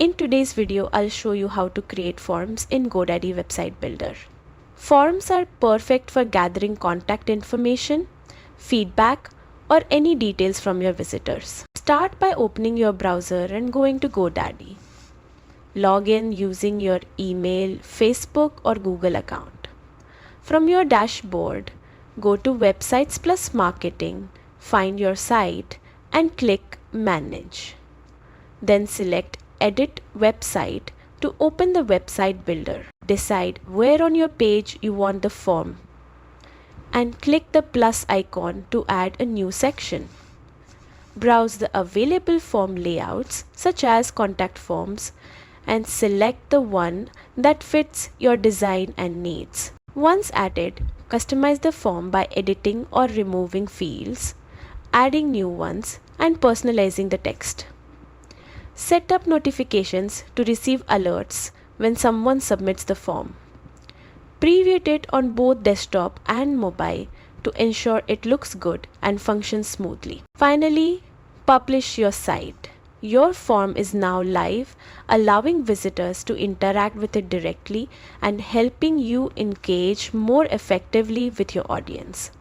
In today's video, I'll show you how to create forms in GoDaddy Website Builder. Forms are perfect for gathering contact information, feedback, or any details from your visitors. Start by opening your browser and going to GoDaddy. Log in using your email, Facebook, or Google account. From your dashboard, go to Websites plus Marketing, find your site, and click Manage. Then select Edit Website to open the website builder. Decide where on your page you want the form and click the plus icon to add a new section. Browse the available form layouts such as contact forms and select the one that fits your design and needs. Once added, customize the form by editing or removing fields, adding new ones, and personalizing the text. Set up notifications to receive alerts when someone submits the form. Preview it on both desktop and mobile to ensure it looks good and functions smoothly. Finally, publish your site. Your form is now live, allowing visitors to interact with it directly and helping you engage more effectively with your audience.